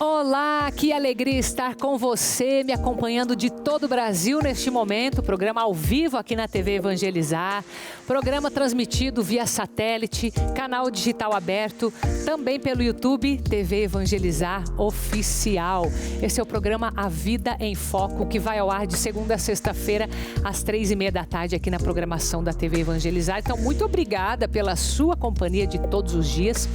Olá, que alegria estar com você, me acompanhando de todo o Brasil neste momento. Programa ao vivo aqui na TV Evangelizar. Programa transmitido via satélite, canal digital aberto, também pelo YouTube, TV Evangelizar Oficial. Esse é o programa A Vida em Foco, que vai ao ar de segunda a sexta-feira, às 3h30 da tarde, aqui na programação da TV Evangelizar. Então, muito obrigada pela sua companhia de todos os dias.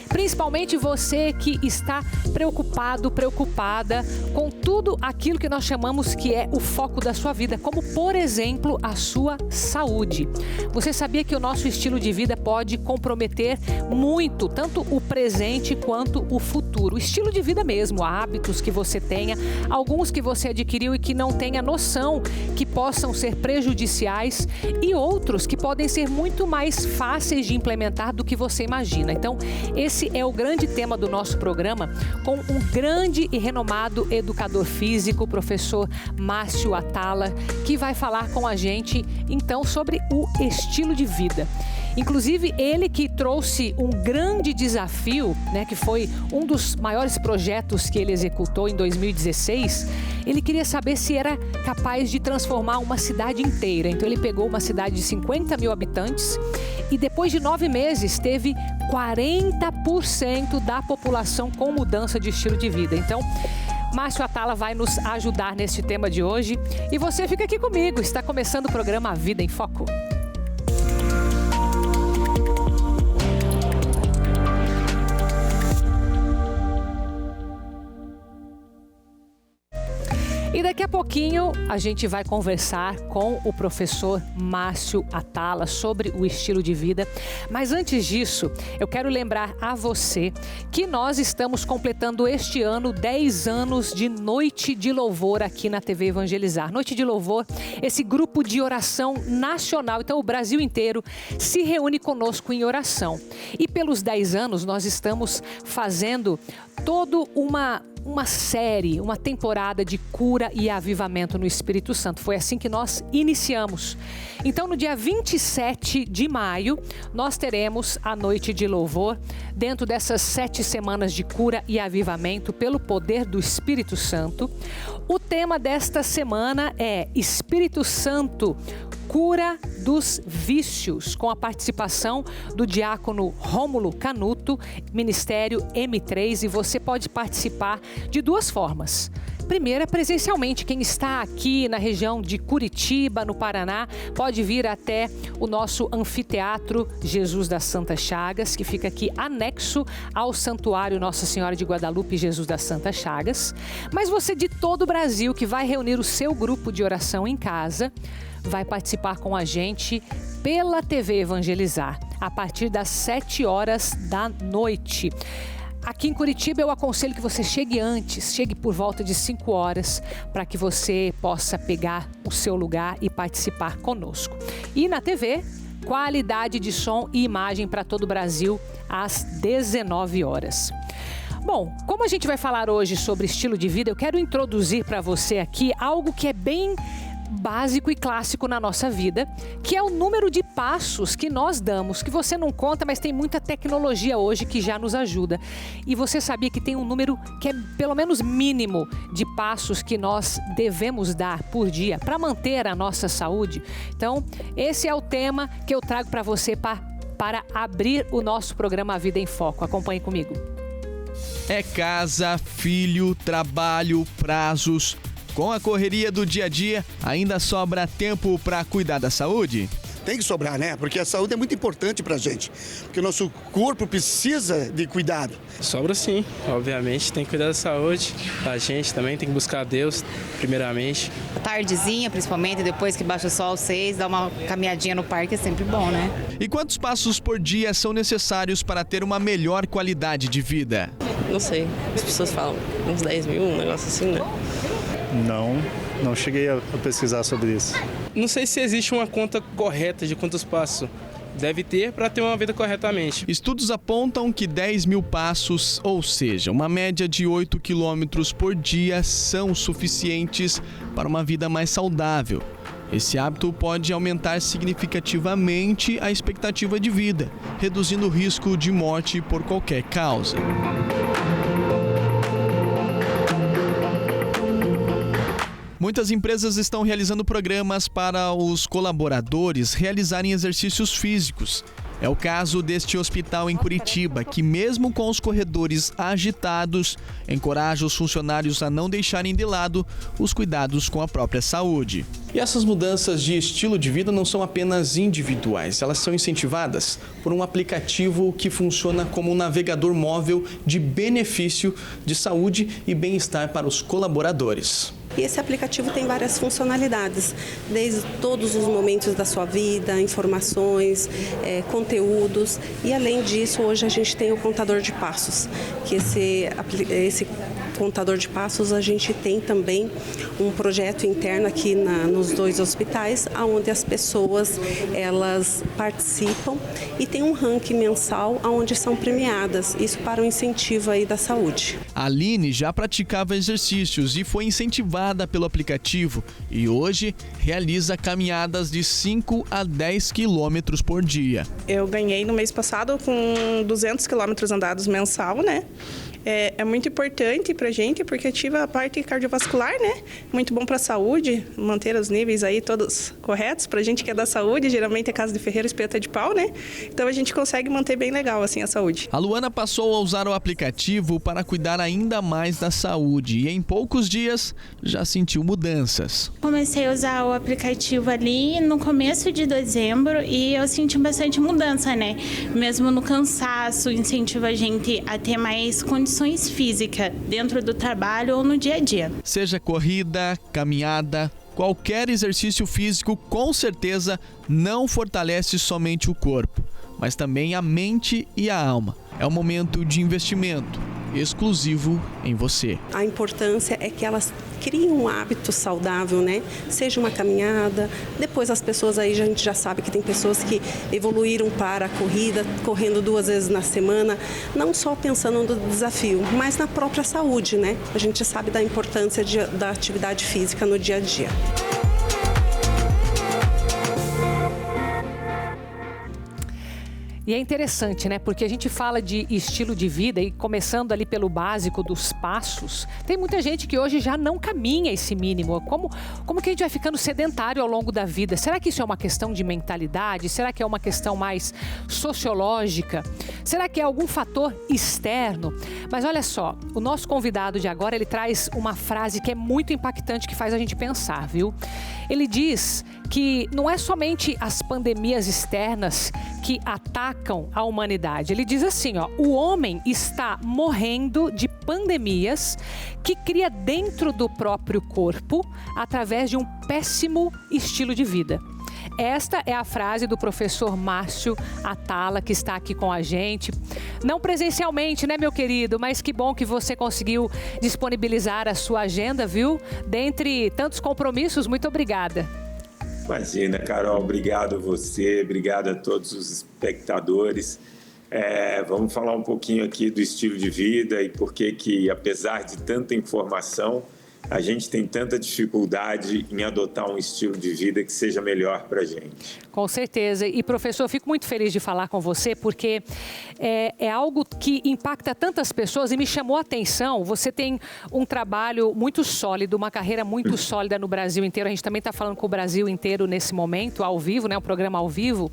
Principalmente você que está preocupada com tudo aquilo que nós chamamos que é o foco da sua vida, como, por exemplo, a sua saúde. Você sabia que o nosso estilo de vida pode comprometer muito, tanto o presente quanto o futuro. O estilo de vida mesmo, hábitos que você tenha, alguns que você adquiriu e que não tenha noção que possam ser prejudiciais e outros que podem ser muito mais fáceis de implementar do que você imagina. Então, esse é o grande tema do nosso programa, com um grande e renomado educador físico, o professor Márcio Atala, que vai falar com a gente, então, sobre o estilo de vida. Inclusive, ele que trouxe um grande desafio, né, que foi um dos maiores projetos que ele executou em 2016, ele queria saber se era capaz de transformar uma cidade inteira. Então, ele pegou uma cidade de 50 mil habitantes e depois de 9 meses teve 40% da população com mudança de estilo de vida. Então, Márcio Atala vai nos ajudar neste tema de hoje. E você fica aqui comigo, está começando o programa A Vida em Foco. E daqui a pouquinho a gente vai conversar com o professor Márcio Atala sobre o estilo de vida. Mas antes disso, eu quero lembrar a você que nós estamos completando este ano 10 anos de Noite de Louvor aqui na TV Evangelizar. Noite de Louvor, esse grupo de oração nacional. Então o Brasil inteiro se reúne conosco em oração. E pelos 10 anos nós estamos fazendo toda uma série, uma temporada de cura e avivamento no Espírito Santo. Foi assim que nós iniciamos. Então, no dia 27 de maio, nós teremos a Noite de Louvor, dentro dessas 7 semanas de cura e avivamento pelo poder do Espírito Santo. O tema desta semana é Espírito Santo, cura dos vícios, com a participação do diácono Rômulo Canuto, Ministério M3, e você pode participar de 2 formas. Primeira, presencialmente. Quem está aqui na região de Curitiba, no Paraná, pode vir até o nosso anfiteatro Jesus das Santas Chagas, que fica aqui anexo ao Santuário Nossa Senhora de Guadalupe Jesus das Santas Chagas. Mas você de todo o Brasil que vai reunir o seu grupo de oração em casa, vai participar com a gente pela TV Evangelizar, a partir das 7 horas da noite. Aqui em Curitiba eu aconselho que você chegue antes, chegue por volta de 5 horas, para que você possa pegar o seu lugar e participar conosco. E na TV, qualidade de som e imagem para todo o Brasil, às 19 horas. Bom, como a gente vai falar hoje sobre estilo de vida, eu quero introduzir para você aqui algo que é bem básico e clássico na nossa vida, que é o número de passos que nós damos, que você não conta, mas tem muita tecnologia hoje que já nos ajuda. E você sabia que tem um número que é pelo menos mínimo de passos que nós devemos dar por dia para manter a nossa saúde? Então, esse é o tema que eu trago para você para abrir o nosso programa A Vida em Foco. Acompanhe comigo. É casa, filho, trabalho, prazos. Com a correria do dia a dia, ainda sobra tempo para cuidar da saúde? Tem que sobrar, né? Porque a saúde é muito importante pra gente. Porque o nosso corpo precisa de cuidado. Sobra sim, obviamente. Tem que cuidar da saúde. A gente também tem que buscar Deus, primeiramente. Tardezinha, principalmente, depois que baixa o sol, 6, dar uma caminhadinha no parque é sempre bom, né? E quantos passos por dia são necessários para ter uma melhor qualidade de vida? Não sei, as pessoas falam uns 10 mil, um negócio assim, né? Não cheguei a pesquisar sobre isso. Não sei se existe uma conta correta de quantos passos deve ter para ter uma vida corretamente. Estudos apontam que 10 mil passos, ou seja, uma média de 8 quilômetros por dia, são suficientes para uma vida mais saudável. Esse hábito pode aumentar significativamente a expectativa de vida, reduzindo o risco de morte por qualquer causa. Muitas empresas estão realizando programas para os colaboradores realizarem exercícios físicos. É o caso deste hospital em Curitiba, que mesmo com os corredores agitados, encoraja os funcionários a não deixarem de lado os cuidados com a própria saúde. E essas mudanças de estilo de vida não são apenas individuais, elas são incentivadas por um aplicativo que funciona como um navegador móvel de benefício de saúde e bem-estar para os colaboradores. E esse aplicativo tem várias funcionalidades, desde todos os momentos da sua vida, informações, conteúdos. E além disso, hoje a gente tem o contador de passos, que esse contador de passos a gente tem também um projeto interno aqui nos 2 hospitais, onde as pessoas elas participam e tem um ranking mensal onde são premiadas, isso para o incentivo aí da saúde. A Aline já praticava exercícios e foi incentivada pelo aplicativo e hoje realiza caminhadas de 5 a 10 quilômetros por dia. Eu ganhei no mês passado com 200 quilômetros andados mensal, né? É muito importante pra gente, porque ativa a parte cardiovascular, né? Muito bom pra saúde, manter os níveis aí todos corretos. Pra gente que é da saúde, geralmente é casa de ferreiro, espeta de pau, né? Então a gente consegue manter bem legal, assim, a saúde. A Luana passou a usar o aplicativo para cuidar ainda mais da saúde e em poucos dias já sentiu mudanças. Comecei a usar o aplicativo ali no começo de dezembro e eu senti bastante mudança, né? Mesmo no cansaço, incentiva a gente a ter mais condições físicas dentro do trabalho ou no dia a dia. Seja corrida, caminhada, qualquer exercício físico com certeza não fortalece somente o corpo, mas também a mente e a alma. É um momento de investimento exclusivo em você. A importância é que elas criem um hábito saudável, né? Seja uma caminhada, depois as pessoas aí a gente já sabe que tem pessoas que evoluíram para a corrida, correndo 2 vezes na semana, não só pensando no desafio, mas na própria saúde, né? A gente sabe da importância da atividade física no dia a dia. E é interessante, né? Porque a gente fala de estilo de vida e começando ali pelo básico dos passos, tem muita gente que hoje já não caminha esse mínimo. Como que a gente vai ficando sedentário ao longo da vida? Será que isso é uma questão de mentalidade? Será que é uma questão mais sociológica? Será que é algum fator externo? Mas olha só, o nosso convidado de agora, ele traz uma frase que é muito impactante, que faz a gente pensar, viu? Ele diz que não é somente as pandemias externas que atacam a humanidade. Ele diz assim, ó, o homem está morrendo de pandemias que cria dentro do próprio corpo através de um péssimo estilo de vida. Esta é a frase do professor Márcio Atala, que está aqui com a gente. Não presencialmente, né, meu querido? Mas que bom que você conseguiu disponibilizar a sua agenda, viu? Dentre tantos compromissos, muito obrigada. Imagina, Carol, obrigado a você, obrigado a todos os espectadores. Vamos falar um pouquinho aqui do estilo de vida e por que, apesar de tanta informação, a gente tem tanta dificuldade em adotar um estilo de vida que seja melhor para a gente. Com certeza. E, professor, fico muito feliz de falar com você, porque é algo que impacta tantas pessoas e me chamou a atenção. Você tem um trabalho muito sólido, uma carreira muito sólida no Brasil inteiro. A gente também está falando com o Brasil inteiro nesse momento, ao vivo, né? Um programa ao vivo.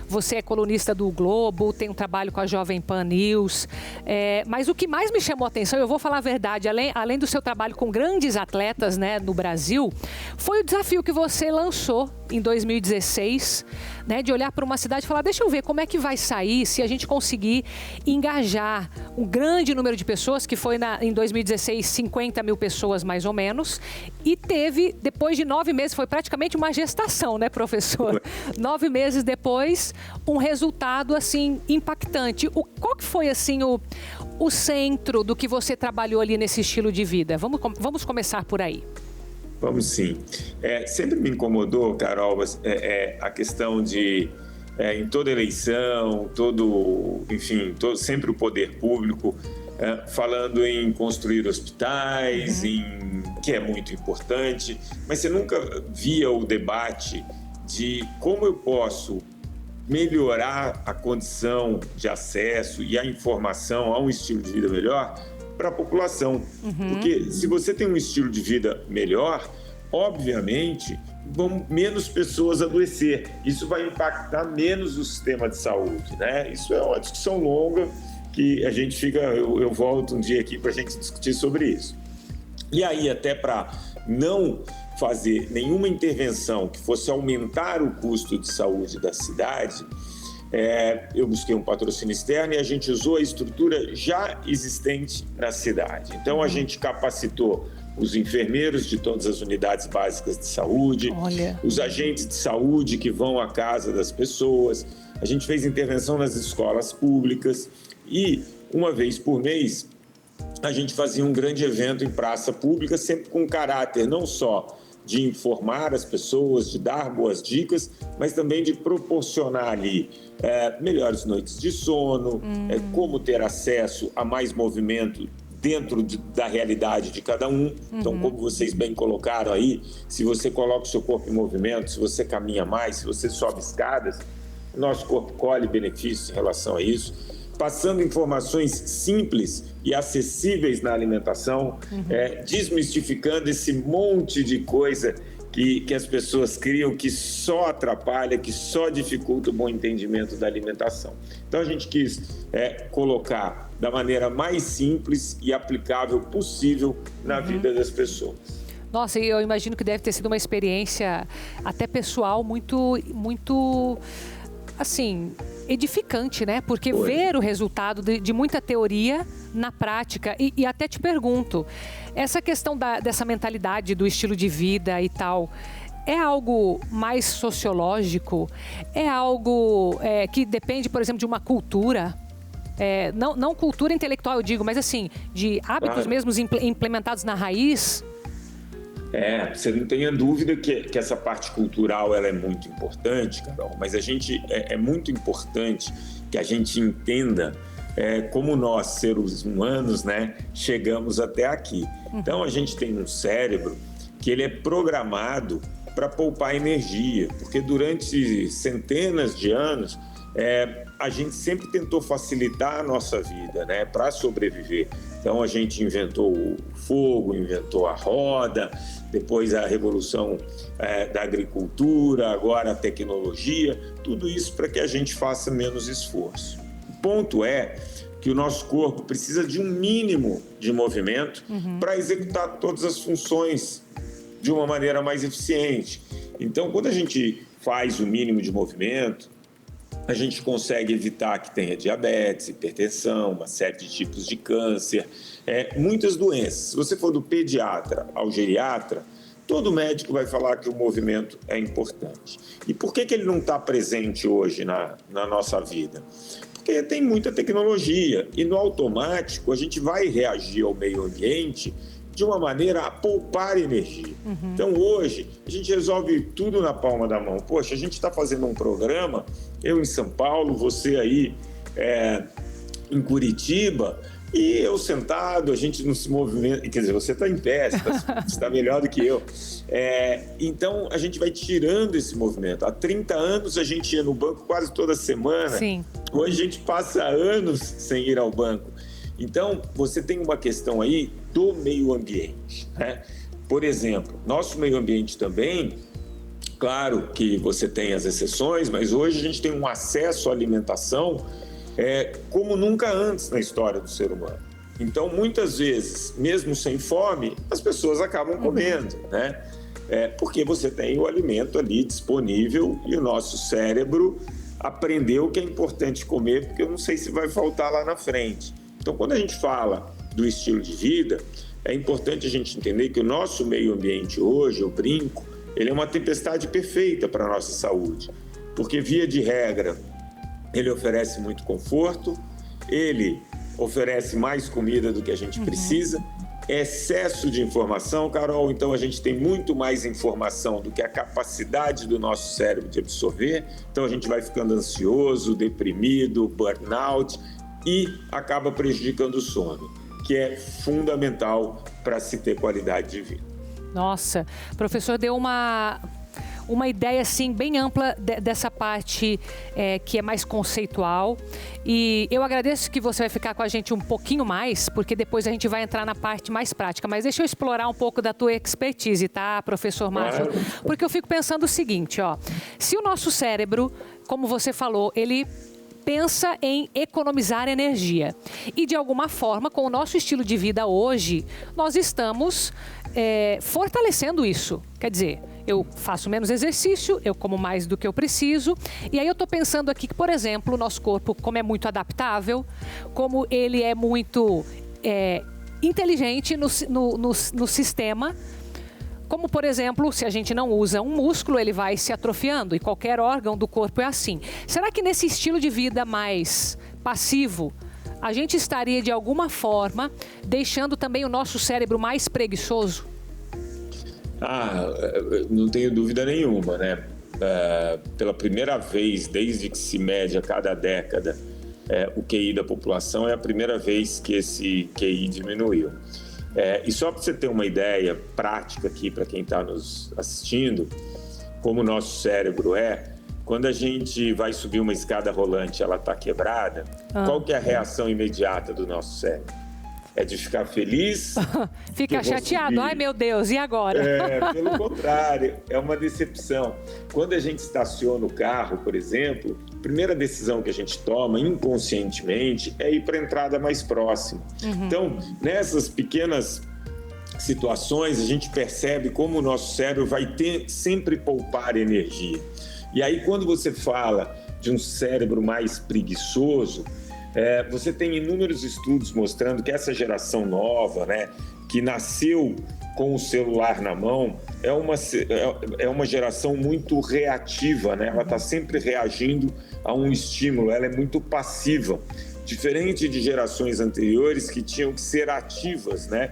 Você é colunista do Globo, tem um trabalho com a Jovem Pan News. Mas o que mais me chamou a atenção, eu vou falar a verdade, além do seu trabalho com grandes atletas, né, no Brasil, foi o desafio que você lançou em 2016, né, de olhar para uma cidade e falar, deixa eu ver como é que vai sair se a gente conseguir engajar um grande número de pessoas, que foi em 2016 50 mil pessoas mais ou menos, e teve, depois de 9 meses, foi praticamente uma gestação, né, professor? 9 meses depois, um resultado, assim, impactante. Qual que foi, assim, o centro do que você trabalhou ali nesse estilo de vida? Vamos começar por aí. Vamos sim. Sempre me incomodou, Carol, a questão de, em toda eleição, sempre o poder público falando em construir hospitais, que é muito importante, mas você nunca via o debate de como eu posso melhorar a condição de acesso e a informação a um estilo de vida melhor para a população. Porque se você tem um estilo de vida melhor, obviamente, vão menos pessoas adoecer. Isso vai impactar menos o sistema de saúde, né? Isso é uma discussão longa que a gente fica... Eu volto um dia aqui para a gente discutir sobre isso. E aí, até para não fazer nenhuma intervenção que fosse aumentar o custo de saúde da cidade, eu busquei um patrocínio externo e a gente usou a estrutura já existente na cidade. Então, a gente capacitou os enfermeiros de todas as unidades básicas de saúde, os agentes de saúde que vão à casa das pessoas. A gente fez intervenção nas escolas públicas e, uma vez por mês, a gente fazia um grande evento em praça pública, sempre com caráter não só de informar as pessoas, de dar boas dicas, mas também de proporcionar ali melhores noites de sono, como ter acesso a mais movimento dentro da realidade de cada um. Então, como vocês bem colocaram aí, se você coloca o seu corpo em movimento, se você caminha mais, se você sobe escadas, o nosso corpo colhe benefícios em relação a isso, passando informações simples e acessíveis na alimentação, desmistificando esse monte de coisa que as pessoas criam, que só atrapalha, que só dificulta o bom entendimento da alimentação. Então, a gente quis colocar da maneira mais simples e aplicável possível na vida das pessoas. Nossa, e eu imagino que deve ter sido uma experiência até pessoal muito assim, edificante, né? Porque ver o resultado de muita teoria na prática. E até te pergunto, essa questão dessa mentalidade do estilo de vida e tal, é algo mais sociológico? É algo que depende, por exemplo, de uma cultura? Não cultura intelectual, eu digo, mas assim, de hábitos mesmos implementados na raiz? Você não tenha dúvida que essa parte cultural ela é muito importante, Carol, mas é muito importante que a gente entenda como nós, seres humanos, né, chegamos até aqui. Então, a gente tem um cérebro que ele é programado para poupar energia, porque durante centenas de anos a gente sempre tentou facilitar a nossa vida, né, para sobreviver. Então, a gente inventou o fogo, inventou a roda, depois a revolução da agricultura, agora a tecnologia, tudo isso para que a gente faça menos esforço. O ponto é que o nosso corpo precisa de um mínimo de movimento para executar todas as funções de uma maneira mais eficiente. Então, quando a gente faz o mínimo de movimento, a gente consegue evitar que tenha diabetes, hipertensão, uma série de tipos de câncer, muitas doenças. Se você for do pediatra ao geriatra, todo médico vai falar que o movimento é importante. E por que ele não está presente hoje na nossa vida? Porque tem muita tecnologia e no automático a gente vai reagir ao meio ambiente de uma maneira a poupar energia. Então, hoje, a gente resolve tudo na palma da mão. Poxa, a gente está fazendo um programa, eu em São Paulo, você aí em Curitiba, e eu sentado, a gente não se movimenta. Quer dizer, você está em pé, você está melhor do que eu. Então, a gente vai tirando esse movimento. Há 30 anos, a gente ia no banco quase toda semana. Sim. Hoje, a gente passa anos sem ir ao banco. Então, você tem uma questão aí do meio ambiente, né? Por exemplo, nosso meio ambiente também, claro que você tem as exceções, mas hoje a gente tem um acesso à alimentação como nunca antes na história do ser humano. Então, muitas vezes, mesmo sem fome, as pessoas acabam comendo, né? Porque você tem o alimento ali disponível e o nosso cérebro aprendeu que é importante comer, porque eu não sei se vai faltar lá na frente. Então, quando a gente fala do estilo de vida, é importante a gente entender que o nosso meio ambiente hoje, eu brinco, ele é uma tempestade perfeita para a nossa saúde. Porque, via de regra, ele oferece muito conforto, ele oferece mais comida do que a gente precisa, excesso de informação, Carol, então a gente tem muito mais informação do que a capacidade do nosso cérebro de absorver, então a gente vai ficando ansioso, deprimido, burnout, e acaba prejudicando o sono, que é fundamental para se ter qualidade de vida. Nossa, o professor deu uma uma ideia assim bem ampla dessa parte que é mais conceitual. E eu agradeço que você vai ficar com a gente um pouquinho mais, porque depois a gente vai entrar na parte mais prática. Mas deixa eu explorar um pouco da tua expertise, tá, professor Márcio? Porque eu fico pensando o seguinte, ó, se o nosso cérebro, como você falou, ele pensa em economizar energia. E, de alguma forma, com o nosso estilo de vida hoje, nós estamos fortalecendo isso. Quer dizer, eu faço menos exercício, eu como mais do que eu preciso. E aí eu estou pensando aqui que, por exemplo, o nosso corpo, como é muito adaptável, como ele é muito inteligente no sistema, como, por exemplo, se a gente não usa um músculo, ele vai se atrofiando e qualquer órgão do corpo é assim. Será que nesse estilo de vida mais passivo, a gente estaria, de alguma forma, deixando também o nosso cérebro mais preguiçoso? Não tenho dúvida nenhuma, né? Pela primeira vez, desde que se mede a cada década o QI da população, é a primeira vez que esse QI diminuiu. E só para você ter uma ideia prática aqui para quem está nos assistindo, como o nosso cérebro quando a gente vai subir uma escada rolante, ela está quebrada, qual que é a reação imediata do nosso cérebro? É de ficar feliz? Fica chateado, ai meu Deus, e agora? Pelo contrário, é uma decepção. Quando a gente estaciona o carro, por exemplo, a primeira decisão que a gente toma inconscientemente é ir para a entrada mais próxima. Então, nessas pequenas situações, a gente percebe como o nosso cérebro vai sempre poupar energia. E aí, quando você fala de um cérebro mais preguiçoso, você tem inúmeros estudos mostrando que essa geração nova, né, que nasceu com o celular na mão, é uma geração muito reativa, né? Ela está sempre reagindo a um estímulo, ela é muito passiva. Diferente de gerações anteriores que tinham que ser ativas, né,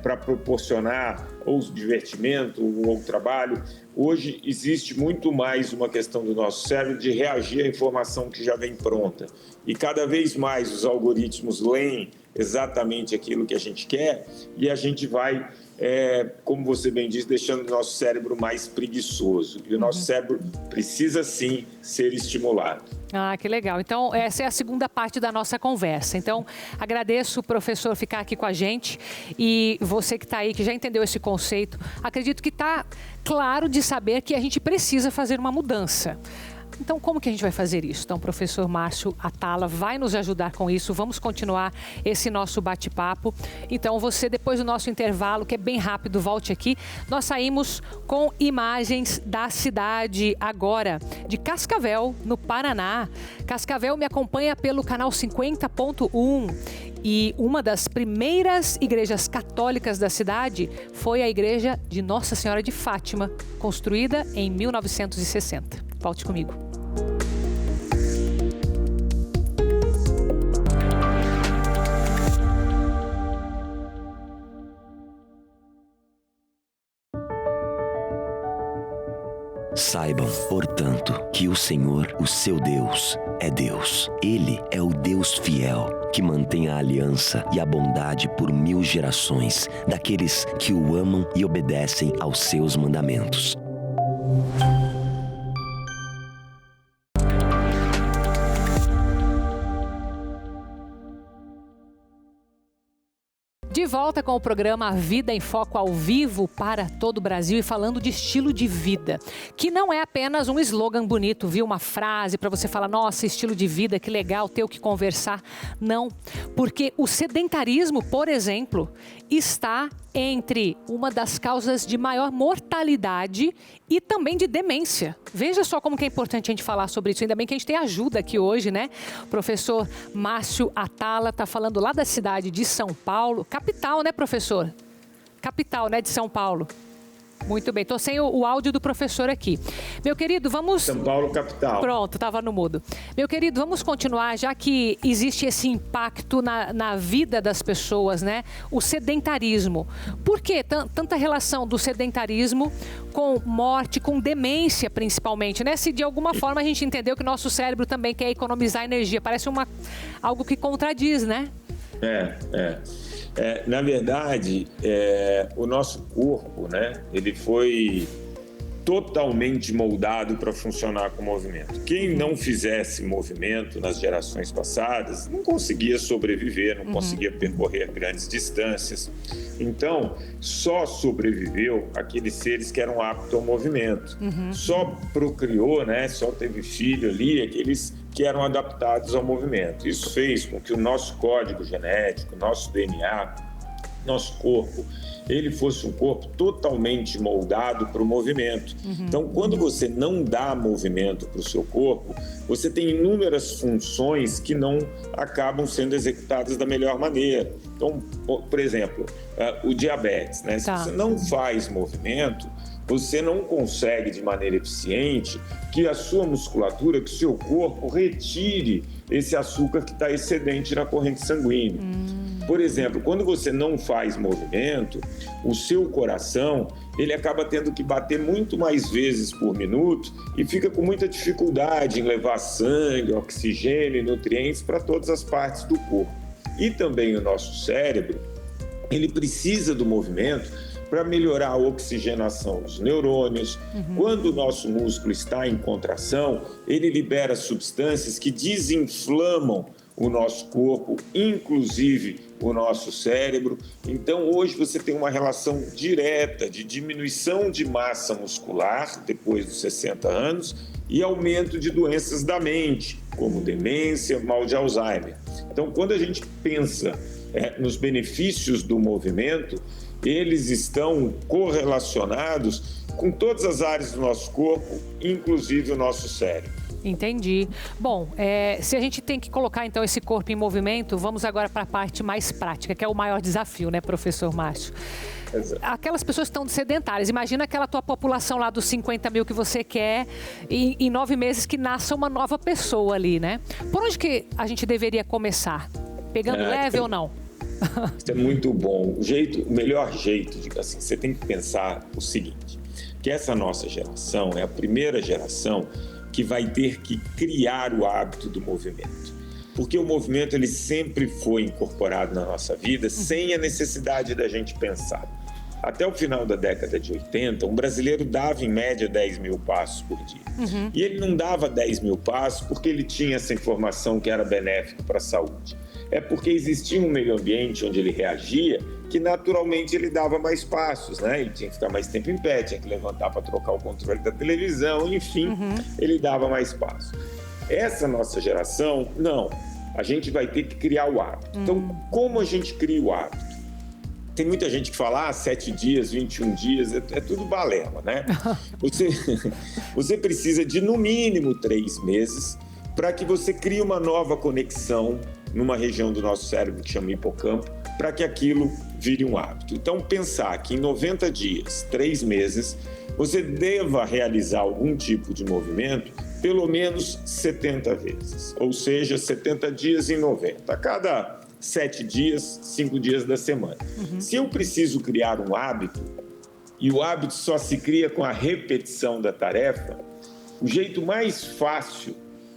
para proporcionar ou divertimento ou trabalho. Hoje existe muito mais uma questão do nosso cérebro de reagir à informação que já vem pronta. E cada vez mais os algoritmos leem exatamente aquilo que a gente quer e a gente vai, como você bem disse, deixando o nosso cérebro mais preguiçoso. E o nosso cérebro precisa, sim, ser estimulado. Que legal. Então, essa é a segunda parte da nossa conversa. Então, agradeço o professor ficar aqui com a gente e você que está aí, que já entendeu esse conceito, acredito que está claro de saber que a gente precisa fazer uma mudança. Então, como que a gente vai fazer isso? Então, o professor Márcio Atala vai nos ajudar com isso. Vamos continuar esse nosso bate-papo. Então, você, depois do nosso intervalo, que é bem rápido, volte aqui. Nós saímos com imagens da cidade agora, de Cascavel, no Paraná. Cascavel me acompanha pelo canal 50.1. E uma das primeiras igrejas católicas da cidade foi a igreja de Nossa Senhora de Fátima, construída em 1960. Volte comigo. Saibam, portanto, que o Senhor, o seu Deus, é Deus. Ele é o Deus fiel, que mantém a aliança e a bondade por 1000 gerações daqueles que o amam e obedecem aos seus mandamentos. De volta com o programa Vida em Foco ao vivo para todo o Brasil e falando de estilo de vida, que não é apenas um slogan bonito, viu? Uma frase para você falar, nossa, estilo de vida, que legal, ter o que conversar. Não, porque o sedentarismo, por exemplo, está entre uma das causas de maior mortalidade e também de demência. Veja só como que é importante a gente falar sobre isso. Ainda bem que a gente tem ajuda aqui hoje, né? O professor Márcio Atala está falando lá da cidade de São Paulo. Capital, né, professor? Capital, né, de São Paulo. Muito bem, estou sem o áudio do professor aqui. Meu querido, vamos... São Paulo, capital. Pronto, estava no mudo. Meu querido, vamos continuar, já que existe esse impacto na vida das pessoas, né? O sedentarismo. Por que tanta relação do sedentarismo com morte, com demência, principalmente, né? Se de alguma forma a gente entendeu que o nosso cérebro também quer economizar energia. Parece algo que contradiz, né? Na verdade, o nosso corpo, né, ele foi totalmente moldado para funcionar com movimento. Quem não fizesse movimento nas gerações passadas não conseguia sobreviver, não conseguia percorrer grandes distâncias. Então, só sobreviveu aqueles seres que eram aptos ao movimento. Só procriou, né? Só teve filho ali, aqueles que eram adaptados ao movimento. Isso fez com que o nosso código genético, nosso DNA, nosso corpo, ele fosse um corpo totalmente moldado para o movimento. Então, quando você não dá movimento para o seu corpo, você tem inúmeras funções que não acabam sendo executadas da melhor maneira. Então, por exemplo, o diabetes, né? Se você não faz movimento, você não consegue de maneira eficiente que a sua musculatura, que o seu corpo retire esse açúcar que está excedente na corrente sanguínea. Por exemplo, quando você não faz movimento, o seu coração, ele acaba tendo que bater muito mais vezes por minuto e fica com muita dificuldade em levar sangue, oxigênio e nutrientes para todas as partes do corpo. E também o nosso cérebro, ele precisa do movimento para melhorar a oxigenação dos neurônios. Quando o nosso músculo está em contração, ele libera substâncias que desinflamam o nosso corpo, inclusive o nosso cérebro. Então, hoje você tem uma relação direta de diminuição de massa muscular depois dos 60 anos e aumento de doenças da mente, como demência, mal de Alzheimer. Então, quando a gente pensa nos benefícios do movimento, eles estão correlacionados com todas as áreas do nosso corpo, inclusive o nosso cérebro. Entendi. Bom, se a gente tem que colocar então esse corpo em movimento, vamos agora para a parte mais prática, que é o maior desafio, né, professor Márcio? Exato. Aquelas pessoas que estão sedentárias, imagina aquela tua população lá dos 50 mil que você quer e em 9 meses que nasça uma nova pessoa ali, né? Por onde que a gente deveria começar? Pegando leve ou não? Isso é muito bom. O melhor jeito, diga assim, você tem que pensar o seguinte, que essa nossa geração é a primeira geração que vai ter que criar o hábito do movimento. Porque o movimento ele sempre foi incorporado na nossa vida sem a necessidade da gente pensar. Até o final da década de 80, um brasileiro dava em média 10 mil passos por dia. E ele não dava 10 mil passos porque ele tinha essa informação que era benéfica para a saúde. É porque existia um meio ambiente onde ele reagia que naturalmente ele dava mais passos, né? Ele tinha que ficar mais tempo em pé, tinha que levantar para trocar o controle da televisão, enfim, ele dava mais passos. Essa nossa geração, não. A gente vai ter que criar o hábito. Então, como a gente cria o hábito? Tem muita gente que fala, 7 dias, 21 dias, é tudo balela, né? Você precisa de, no mínimo, 3 meses para que você crie uma nova conexão numa região do nosso cérebro que chama hipocampo, para que aquilo vire um hábito. Então, pensar que em 90 dias, 3 meses, você deva realizar algum tipo de movimento pelo menos 70 vezes. Ou seja, 70 dias em 90. A cada 7 dias, 5 dias da semana. Se eu preciso criar um hábito, e o hábito só se cria com a repetição da tarefa, o jeito mais fácil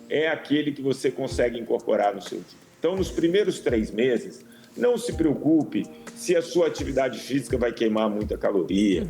é aquele que você consegue incorporar no seu dia. Então, nos primeiros 3 meses, não se preocupe se a sua atividade física vai queimar muita caloria,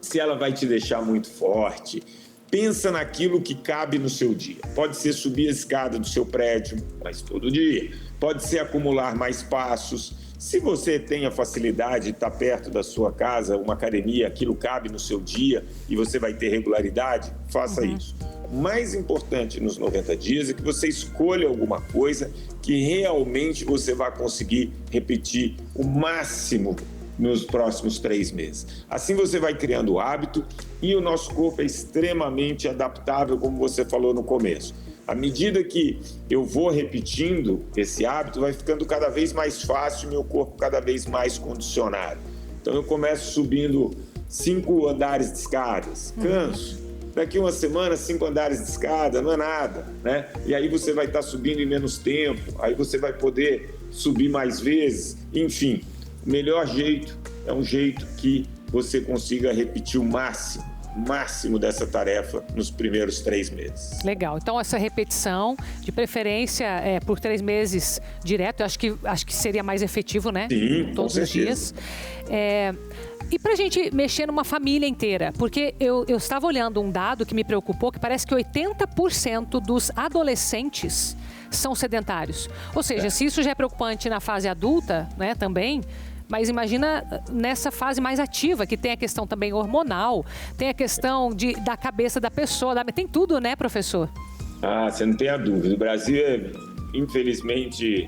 se ela vai te deixar muito forte. Pensa naquilo que cabe no seu dia. Pode ser subir a escada do seu prédio, mas todo dia. Pode ser acumular mais passos. Se você tem a facilidade de estar perto da sua casa, uma academia, aquilo cabe no seu dia e você vai ter regularidade, faça isso. O mais importante nos 90 dias é que você escolha alguma coisa que realmente você vai conseguir repetir o máximo nos próximos 3 meses. Assim você vai criando o hábito e o nosso corpo é extremamente adaptável, como você falou no começo. À medida que eu vou repetindo esse hábito, vai ficando cada vez mais fácil e meu corpo cada vez mais condicionado. Então eu começo subindo 5 andares de escadas, canso. Daqui uma semana, 5 andares de escada, não é nada, né? E aí você vai estar subindo em menos tempo, aí você vai poder subir mais vezes, enfim. O melhor jeito é um jeito que você consiga repetir o máximo. máximo dessa tarefa nos primeiros 3 meses. Legal. Então, essa repetição, de preferência por 3 meses direto, eu acho que seria mais efetivo, né? Sim, todos com os certeza. dias. E para a gente mexer numa família inteira? Porque eu estava olhando um dado que me preocupou, que parece que 80% dos adolescentes são sedentários. Ou seja, se isso já é preocupante na fase adulta, né, também, mas imagina nessa fase mais ativa, que tem a questão também hormonal, tem a questão da cabeça da pessoa, tem tudo, né, professor? Ah, você não tem a dúvida. O Brasil é, infelizmente,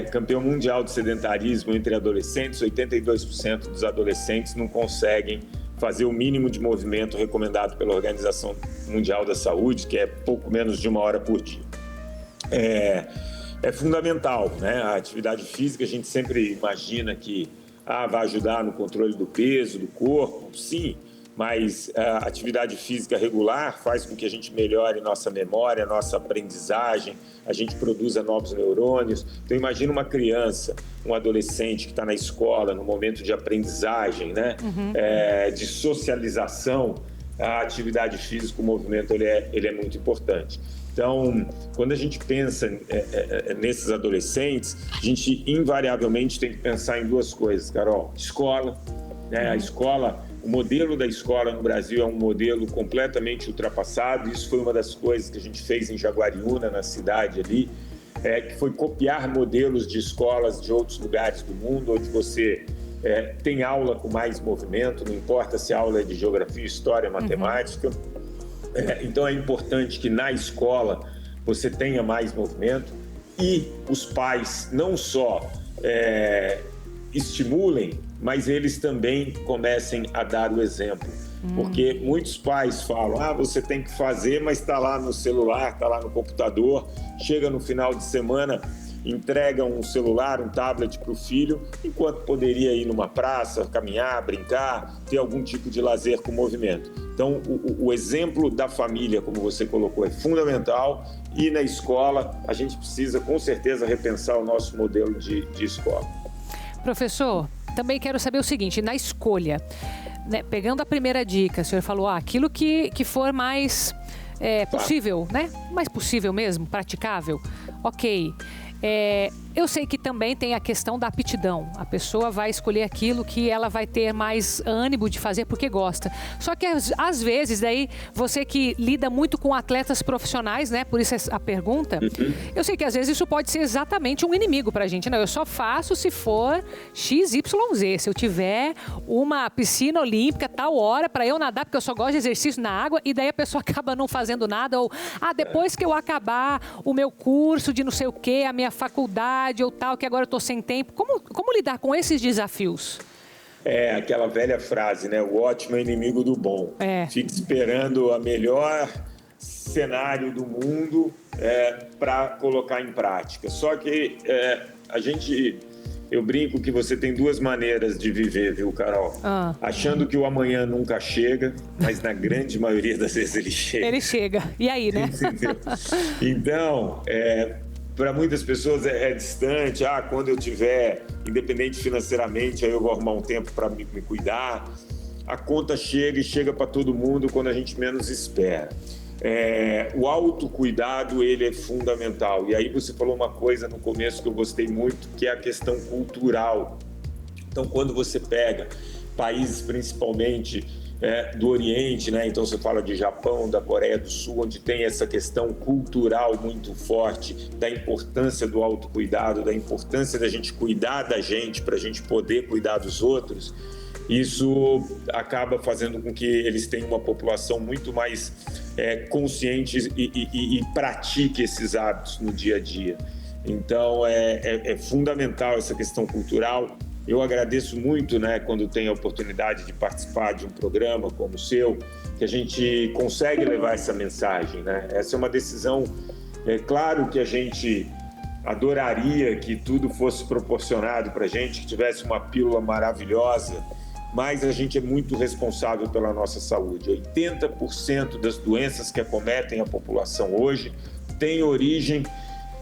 campeão mundial de sedentarismo entre adolescentes. 82% dos adolescentes não conseguem fazer o mínimo de movimento recomendado pela Organização Mundial da Saúde, que é pouco menos de 1 hora por dia. É fundamental, né? A atividade física, a gente sempre imagina que vai ajudar no controle do peso, do corpo, sim, mas a atividade física regular faz com que a gente melhore nossa memória, nossa aprendizagem, a gente produza novos neurônios. Então, imagina uma criança, um adolescente que está na escola, no momento de aprendizagem, né? De socialização, a atividade física, o movimento, ele é muito importante. Então, quando a gente pensa nesses adolescentes, a gente invariavelmente tem que pensar em 2 coisas, Carol. Escola, né? A escola, o modelo da escola no Brasil é um modelo completamente ultrapassado. Isso foi uma das coisas que a gente fez em Jaguariúna, na cidade ali, que foi copiar modelos de escolas de outros lugares do mundo, onde você tem aula com mais movimento, não importa se a aula é de geografia, história, matemática. Então é importante que na escola você tenha mais movimento e os pais não só estimulem, mas eles também comecem a dar o exemplo. Porque muitos pais falam, você tem que fazer, mas está lá no celular, está lá no computador, chega no final de semana, entrega um celular, um tablet para o filho, enquanto poderia ir numa praça, caminhar, brincar, ter algum tipo de lazer com movimento. Então, o exemplo da família, como você colocou, é fundamental, e na escola a gente precisa, com certeza, repensar o nosso modelo de escola. Professor, também quero saber o seguinte, na escolha, né, pegando a primeira dica, o senhor falou, aquilo que for mais possível, né? Mais possível mesmo, praticável, ok. Eu sei que também tem a questão da aptidão. A pessoa vai escolher aquilo que ela vai ter mais ânimo de fazer porque gosta. Só que às vezes, daí, você que lida muito com atletas profissionais, né? Por isso a pergunta. Eu sei que às vezes isso pode ser exatamente um inimigo pra gente. Não, eu só faço se for XYZ. Se eu tiver uma piscina olímpica tal hora pra eu nadar, porque eu só gosto de exercício na água, e daí a pessoa acaba não fazendo nada. Ou, depois que eu acabar o meu curso de não sei o quê, a minha faculdade, ou tal, que agora eu tô sem tempo. Como lidar com esses desafios? Aquela velha frase, né? O ótimo é inimigo do bom. Fica esperando a melhor cenário do mundo para colocar em prática. Só que eu brinco que você tem 2 maneiras de viver, viu, Carol? Achando que o amanhã nunca chega, mas na grande maioria das vezes ele chega. Ele chega. E aí, né? Então, para muitas pessoas é distante. Quando eu tiver independente financeiramente, aí eu vou arrumar um tempo para me cuidar. A conta chega e chega para todo mundo quando a gente menos espera. O autocuidado, ele é fundamental. E aí você falou uma coisa no começo que eu gostei muito, que é a questão cultural. Então, quando você pega países principalmente do Oriente, né? Então você fala de Japão, da Coreia do Sul, onde tem essa questão cultural muito forte, da importância do autocuidado, da importância da gente cuidar da gente para a gente poder cuidar dos outros. Isso acaba fazendo com que eles tenham uma população muito mais consciente e pratique esses hábitos no dia a dia. Então é fundamental essa questão cultural. Eu agradeço muito, né, quando tenho a oportunidade de participar de um programa como o seu, que a gente consegue levar essa mensagem, né? Essa é uma decisão, claro que a gente adoraria que tudo fosse proporcionado para a gente, que tivesse uma pílula maravilhosa, mas a gente é muito responsável pela nossa saúde. 80% das doenças que acometem a população hoje têm origem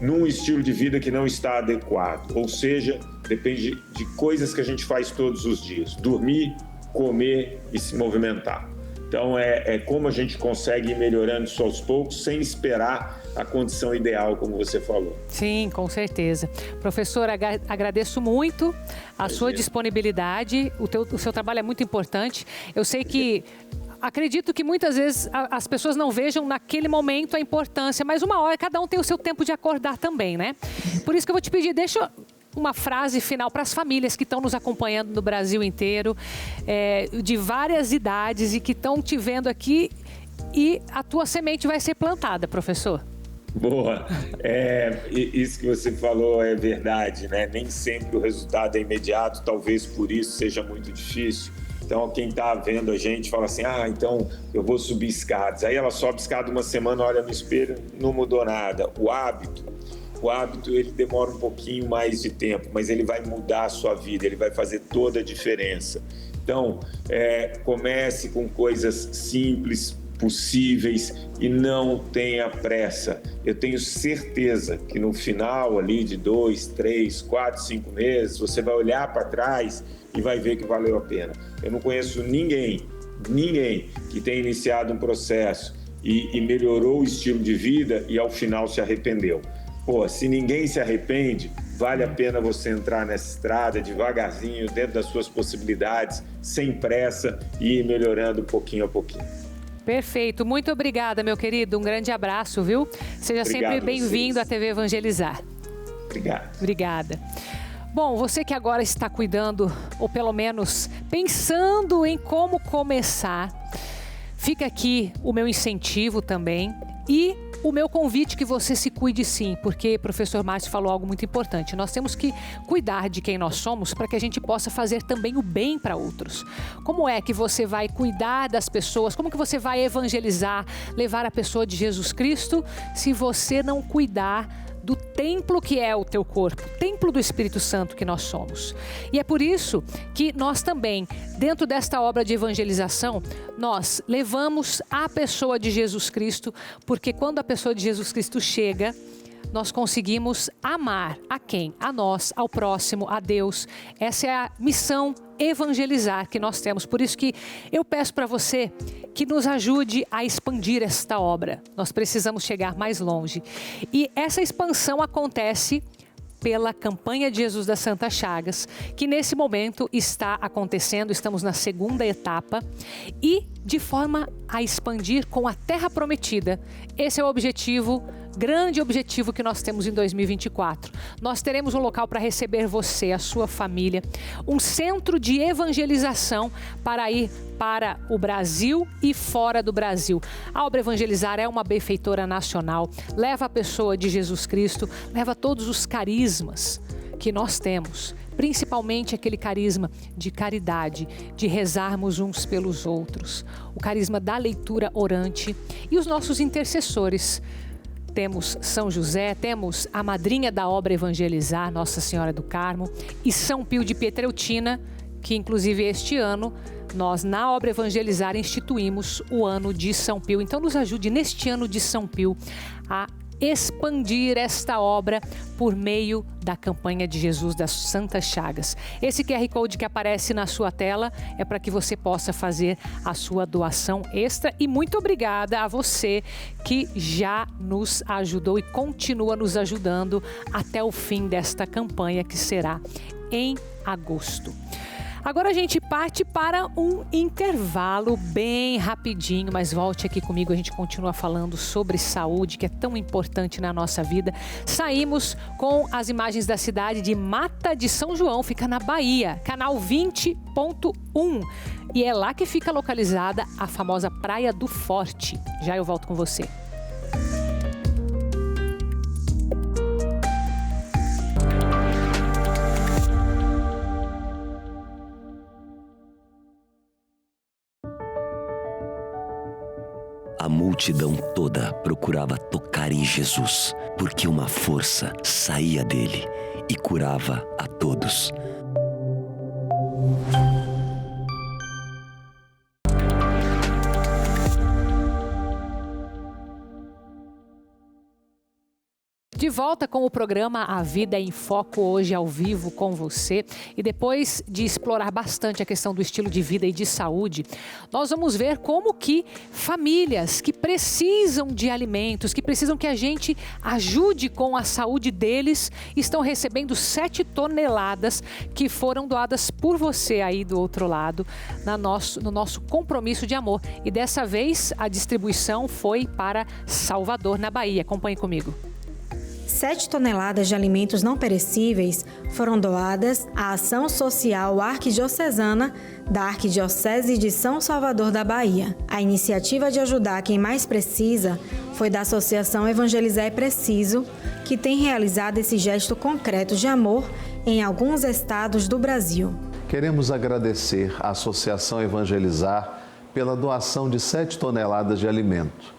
num estilo de vida que não está adequado, ou seja, depende de coisas que a gente faz todos os dias: dormir, comer e se movimentar. Então, é como a gente consegue ir melhorando isso aos poucos, sem esperar a condição ideal, como você falou. Sim, com certeza. Professor, agradeço muito a sua disponibilidade. O seu trabalho é muito importante. Eu sei que... Acredito que muitas vezes as pessoas não vejam naquele momento a importância, mas uma hora cada um tem o seu tempo de acordar também, né? Por isso que eu vou te pedir, deixa uma frase final para as famílias que estão nos acompanhando no Brasil inteiro, de várias idades e que estão te vendo aqui, e a tua semente vai ser plantada, professor. Boa, isso que você falou é verdade, né? Nem sempre o resultado é imediato, talvez por isso seja muito difícil. Então, quem está vendo a gente fala assim, então eu vou subir escadas. Aí ela sobe escada uma semana, olha no espelho, não mudou nada. O hábito, ele demora um pouquinho mais de tempo, mas ele vai mudar a sua vida, ele vai fazer toda a diferença. Então, comece com coisas simples, possíveis, e não tenha pressa. Eu tenho certeza que no final ali de 2, 3, 4, 5 meses, você vai olhar para trás e vai ver que valeu a pena. Eu não conheço ninguém que tenha iniciado um processo e melhorou o estilo de vida e ao final se arrependeu. Se ninguém se arrepende, vale a pena você entrar nessa estrada devagarzinho, dentro das suas possibilidades, sem pressa, e ir melhorando pouquinho a pouquinho. Perfeito. Muito obrigada, meu querido. Um grande abraço, viu? Seja sempre bem-vindo à TV Evangelizar. Obrigado. Obrigada. Bom, você que agora está cuidando, ou pelo menos pensando em como começar, fica aqui o meu incentivo também e o meu convite que você se cuide sim, porque o professor Márcio falou algo muito importante. Nós temos que cuidar de quem nós somos para que a gente possa fazer também o bem para outros. Como é que você vai cuidar das pessoas? Como que você vai evangelizar, levar a pessoa de Jesus Cristo, se você não cuidar do templo que é o teu corpo, templo do Espírito Santo que nós somos? E é por isso que nós também, dentro desta obra de evangelização, nós levamos a pessoa de Jesus Cristo, porque quando a pessoa de Jesus Cristo chega, nós conseguimos amar a quem? A nós, ao próximo, a Deus. Essa é a missão evangelizar que nós temos. Por isso que eu peço para você que nos ajude a expandir esta obra. Nós precisamos chegar mais longe. E essa expansão acontece pela campanha de Jesus das Santas Chagas, que nesse momento está acontecendo, estamos na segunda etapa, e de forma a expandir com a Terra Prometida. Esse é o objetivo, grande objetivo que nós temos em 2024. Nós teremos um local para receber você, a sua família, um centro de evangelização para ir para o Brasil e fora do Brasil. A obra Evangelizar é uma benfeitora nacional, leva a pessoa de Jesus Cristo, leva todos os carismas que nós temos, principalmente aquele carisma de caridade, de rezarmos uns pelos outros, o carisma da leitura orante e os nossos intercessores. Temos São José, temos a madrinha da obra Evangelizar, Nossa Senhora do Carmo, e São Pio de Pietrelcina, que inclusive este ano nós na obra Evangelizar instituímos o ano de São Pio. Então nos ajude neste ano de São Pio a expandir esta obra por meio da campanha de Jesus das Santas Chagas. Esse QR Code que aparece na sua tela é para que você possa fazer a sua doação extra. E muito obrigada a você que já nos ajudou e continua nos ajudando até o fim desta campanha, que será em agosto. Agora a gente parte para um intervalo bem rapidinho, mas volte aqui comigo, a gente continua falando sobre saúde, que é tão importante na nossa vida. Saímos com as imagens da cidade de Mata de São João, fica na Bahia, canal 20.1. E é lá que fica localizada a famosa Praia do Forte. Já eu volto com você. A multidão toda procurava tocar em Jesus, porque uma força saía dele e curava a todos. De volta com o programa A Vida em Foco, hoje ao vivo com você. E depois de explorar bastante a questão do estilo de vida e de saúde, nós vamos ver como que famílias que precisam de alimentos, que precisam que a gente ajude com a saúde deles, estão recebendo 7 toneladas que foram doadas por você aí do outro lado, no nosso compromisso de amor. E dessa vez a distribuição foi para Salvador, na Bahia. Acompanhe comigo. 7 toneladas de alimentos não perecíveis foram doadas à Ação Social Arquidiocesana da Arquidiocese de São Salvador da Bahia. A iniciativa de ajudar quem mais precisa foi da Associação Evangelizar é Preciso, que tem realizado esse gesto concreto de amor em alguns estados do Brasil. Queremos agradecer à Associação Evangelizar pela doação de 7 toneladas de alimento.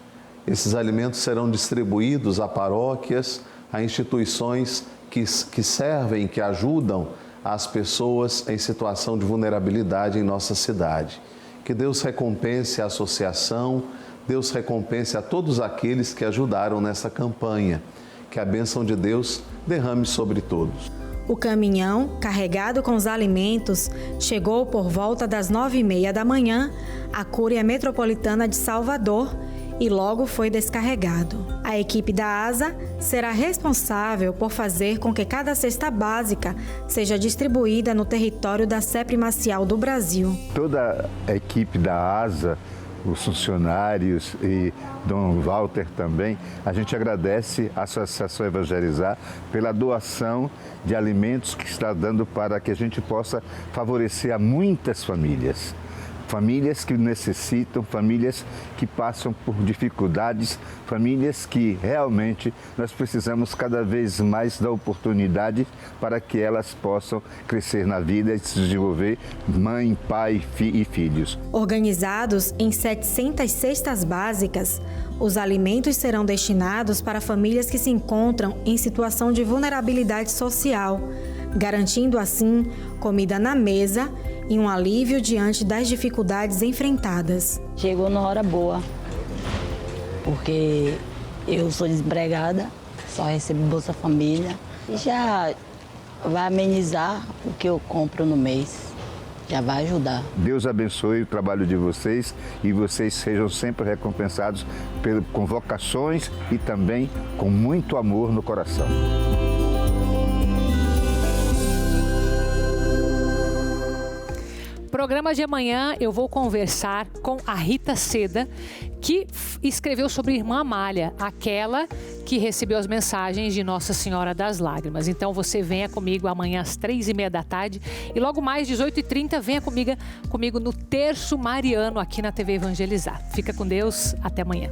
Esses alimentos serão distribuídos a paróquias, a instituições que servem, que ajudam as pessoas em situação de vulnerabilidade em nossa cidade. Que Deus recompense a associação, Deus recompense a todos aqueles que ajudaram nessa campanha. Que a bênção de Deus derrame sobre todos. O caminhão, carregado com os alimentos, chegou por volta das 9h30 da manhã à Cúria Metropolitana de Salvador e logo foi descarregado. A equipe da ASA será responsável por fazer com que cada cesta básica seja distribuída no território da Seprimacial do Brasil. Toda a equipe da ASA, os funcionários e Dom Walter também, a gente agradece à Associação Evangelizar pela doação de alimentos que está dando para que a gente possa favorecer a muitas famílias. Famílias que necessitam, famílias que passam por dificuldades, famílias que realmente nós precisamos cada vez mais da oportunidade para que elas possam crescer na vida e se desenvolver, mãe, pai e filhos. Organizados em 700 cestas básicas, os alimentos serão destinados para famílias que se encontram em situação de vulnerabilidade social, garantindo assim comida na mesa e um alívio diante das dificuldades enfrentadas. Chegou na hora boa, porque eu sou desempregada, só recebo Bolsa Família e já vai amenizar o que eu compro no mês, já vai ajudar. Deus abençoe o trabalho de vocês e vocês sejam sempre recompensados com vocações e também com muito amor no coração. Programa de amanhã eu vou conversar com a Rita Seda, que escreveu sobre a irmã Amália, aquela que recebeu as mensagens de Nossa Senhora das Lágrimas. Então você venha comigo amanhã às 3h30 da tarde e logo mais 18h30 venha comigo no Terço Mariano aqui na TV Evangelizar. Fica com Deus, até amanhã.